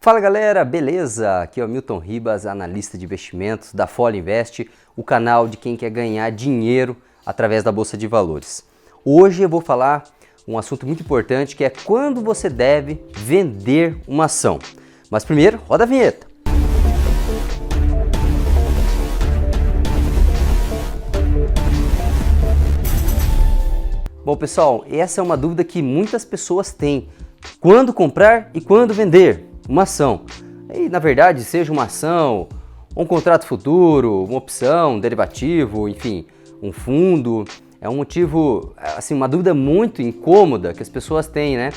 Fala galera, beleza? Aqui é o Milton Ribas, analista de investimentos da Folha Invest, o canal de quem quer ganhar dinheiro através da Bolsa de Valores. Hoje eu vou falar um assunto muito importante que é quando você deve vender uma ação. Mas primeiro, roda a vinheta. Bom pessoal, essa é uma dúvida que muitas pessoas têm. Quando comprar e quando vender uma ação? E na verdade, seja uma ação, um contrato futuro, uma opção, um derivativo, enfim, um fundo, é um motivo, assim, uma dúvida muito incômoda que as pessoas têm, né?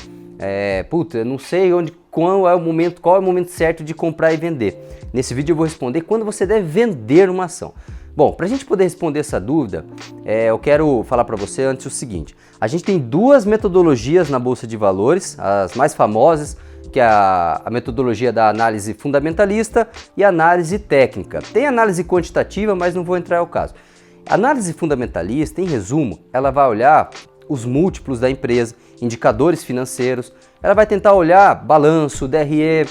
Eu não sei qual é o momento certo de comprar e vender. Nesse vídeo eu vou responder quando você deve vender uma ação. Bom, para a gente poder responder essa dúvida, eu quero falar para você antes o seguinte. A gente tem duas metodologias na Bolsa de Valores, as mais famosas, que é a metodologia da análise fundamentalista e a análise técnica. Tem análise quantitativa, mas não vou entrar ao caso. A análise fundamentalista, em resumo, ela vai olhar os múltiplos da empresa, indicadores financeiros, ela vai tentar olhar balanço, DRE,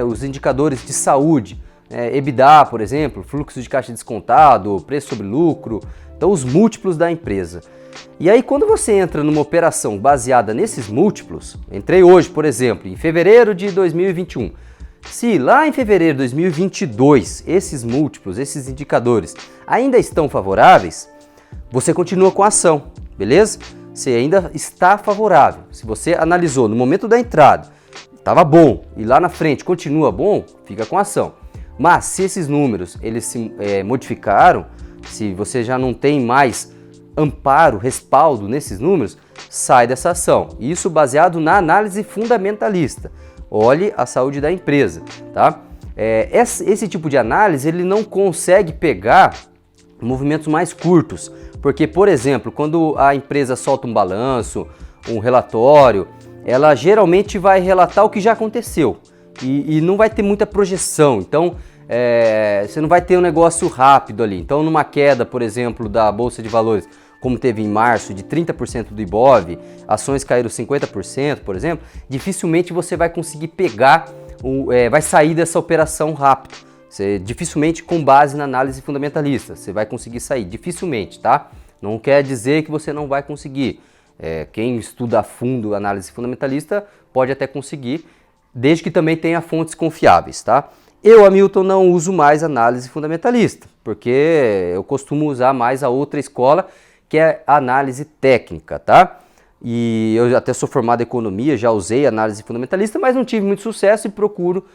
os indicadores de saúde, EBITDA, por exemplo, fluxo de caixa descontado, preço sobre lucro, então os múltiplos da empresa. E aí quando você entra numa operação baseada nesses múltiplos, entrei hoje, por exemplo, em fevereiro de 2021, se lá em fevereiro de 2022 esses múltiplos, esses indicadores ainda estão favoráveis, você continua com a ação, beleza? Você ainda está favorável. Se você analisou no momento da entrada, estava bom e lá na frente continua bom, fica com a ação. Mas se esses números eles se modificaram, se você já não tem mais amparo, respaldo nesses números, sai dessa ação. Isso baseado na análise fundamentalista. Olhe a saúde da empresa, tá? Esse tipo de análise ele não consegue pegar movimentos mais curtos, porque, por exemplo, quando a empresa solta um balanço, um relatório, ela geralmente vai relatar o que já aconteceu e não vai ter muita projeção. Então, você não vai ter um negócio rápido ali. Então, numa queda, por exemplo, da Bolsa de Valores, como teve em março, de 30% do Ibov, ações caíram 50%, por exemplo, dificilmente você vai conseguir pegar, vai sair dessa operação rápido. Dificilmente com base na análise fundamentalista, você vai conseguir sair, dificilmente, tá? Não quer dizer que você não vai conseguir. Quem estuda a fundo a análise fundamentalista pode até conseguir, desde que também tenha fontes confiáveis, tá? Eu, Hamilton, não uso mais análise fundamentalista, porque eu costumo usar mais a outra escola, que é a análise técnica, tá? E eu até sou formado em economia, já usei análise fundamentalista, mas não tive muito sucesso e procuro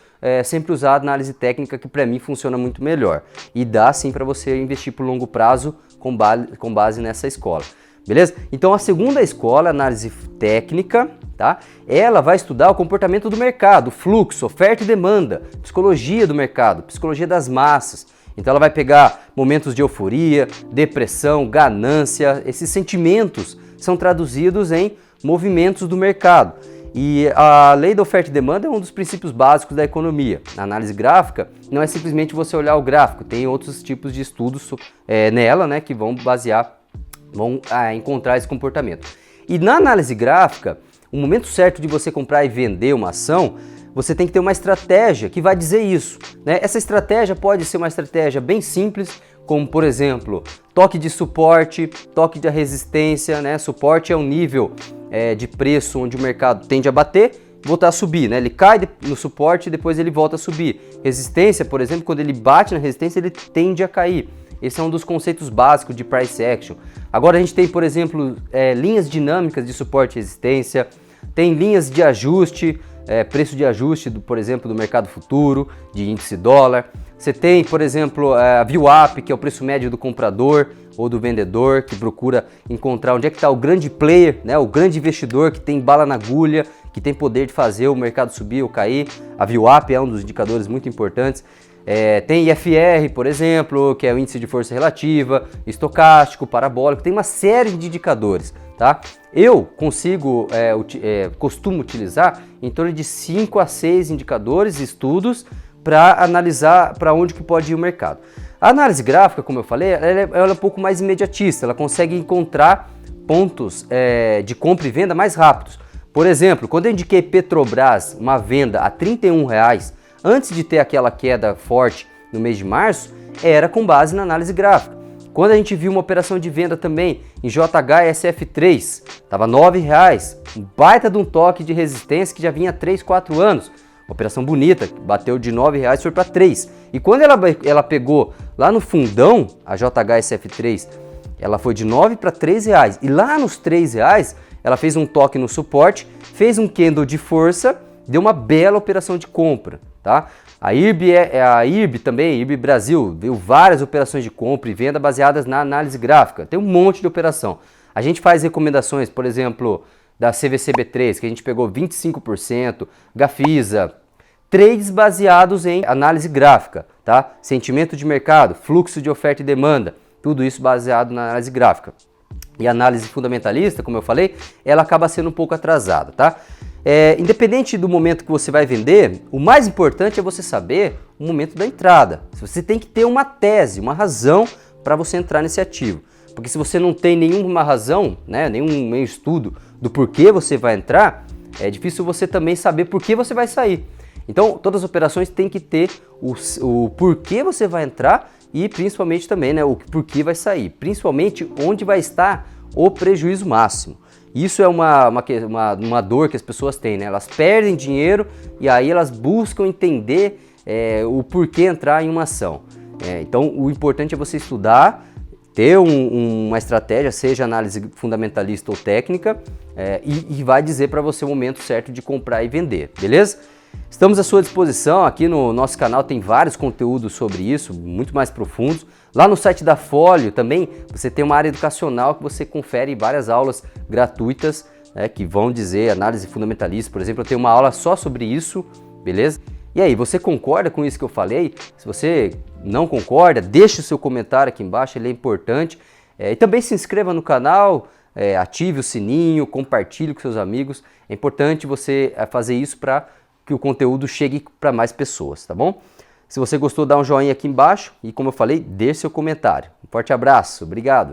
sempre usar a análise técnica, que para mim funciona muito melhor. E dá sim para você investir por longo prazo com base nessa escola. Beleza? Então a segunda escola, análise técnica, tá? Ela vai estudar o comportamento do mercado, fluxo, oferta e demanda, psicologia do mercado, psicologia das massas. Então ela vai pegar momentos de euforia, depressão, ganância, esses sentimentos são traduzidos em movimentos do mercado. E a lei da oferta e demanda é um dos princípios básicos da economia. A análise gráfica não é simplesmente você olhar o gráfico, tem outros tipos de estudos nela, né, que vão encontrar esse comportamento. E na análise gráfica, o momento certo de você comprar e vender uma ação, você tem que ter uma estratégia que vai dizer isso, né? Essa estratégia pode ser uma estratégia bem simples, como por exemplo, toque de suporte, toque de resistência, né? Suporte é um nível de preço onde o mercado tende a bater, voltar a subir, né? Ele cai no suporte e depois ele volta a subir. Resistência, por exemplo, quando ele bate na resistência, ele tende a cair. Esse é um dos conceitos básicos de price action. Agora a gente tem, por exemplo, linhas dinâmicas de suporte e resistência, tem linhas de ajuste, preço de ajuste, por exemplo, do mercado futuro, de índice dólar. Você tem, por exemplo, a VWAP, que é o preço médio do comprador ou do vendedor, que procura encontrar onde é que está o grande player, né, o grande investidor que tem bala na agulha, que tem poder de fazer o mercado subir ou cair. A VWAP é um dos indicadores muito importantes. Tem IFR, por exemplo, que é o índice de força relativa, estocástico, parabólico, tem uma série de indicadores, tá? Eu costumo utilizar em torno de 5 a 6 indicadores, estudos, para analisar para onde que pode ir o mercado. A análise gráfica, como eu falei, ela é um pouco mais imediatista, ela consegue encontrar pontos de compra e venda mais rápidos. Por exemplo, quando eu indiquei Petrobras, uma venda a R$ 31, antes de ter aquela queda forte no mês de março, era com base na análise gráfica. Quando a gente viu uma operação de venda também em JHSF3, estava R$ 9, um baita de um toque de resistência que já vinha há 3, 4 anos. Uma operação bonita, bateu de R$ 9 e foi para 3. E quando ela pegou lá no fundão, a JHSF3, ela foi de 9 para 3 reais. E lá nos 3 reais, ela fez um toque no suporte, fez um candle de força, deu uma bela operação de compra, tá? A IRB também, IRB Brasil, deu várias operações de compra e venda baseadas na análise gráfica. Tem um monte de operação. A gente faz recomendações, por exemplo, da CVCB3, que a gente pegou 25%, Gafisa, trades baseados em análise gráfica, tá? Sentimento de mercado, fluxo de oferta e demanda, tudo isso baseado na análise gráfica. E a análise fundamentalista, como eu falei, ela acaba sendo um pouco atrasada, tá? Independente do momento que você vai vender, o mais importante é você saber o momento da entrada. Você tem que ter uma tese, uma razão para você entrar nesse ativo. Porque se você não tem nenhuma razão, né, nenhum estudo do porquê você vai entrar, é difícil você também saber por que você vai sair. Então, todas as operações têm que ter o porquê você vai entrar e principalmente também, né, o porquê vai sair. Principalmente onde vai estar o prejuízo máximo. Isso é uma dor que as pessoas têm, né? Elas perdem dinheiro e aí elas buscam entender o porquê entrar em uma ação. Então, o importante é você estudar, ter uma estratégia, seja análise fundamentalista ou técnica, e vai dizer para você o momento certo de comprar e vender, beleza? Estamos à sua disposição, aqui no nosso canal tem vários conteúdos sobre isso, muito mais profundos. Lá no site da Folio também você tem uma área educacional que você confere várias aulas gratuitas, né, que vão dizer análise fundamentalista, por exemplo, eu tenho uma aula só sobre isso, beleza? E aí, você concorda com isso que eu falei? Se você não concorda, deixe o seu comentário aqui embaixo, ele é importante. E também se inscreva no canal, ative o sininho, compartilhe com seus amigos. É importante você fazer isso para que o conteúdo chegue para mais pessoas, tá bom? Se você gostou, dá um joinha aqui embaixo e, como eu falei, deixe seu comentário. Um forte abraço, obrigado!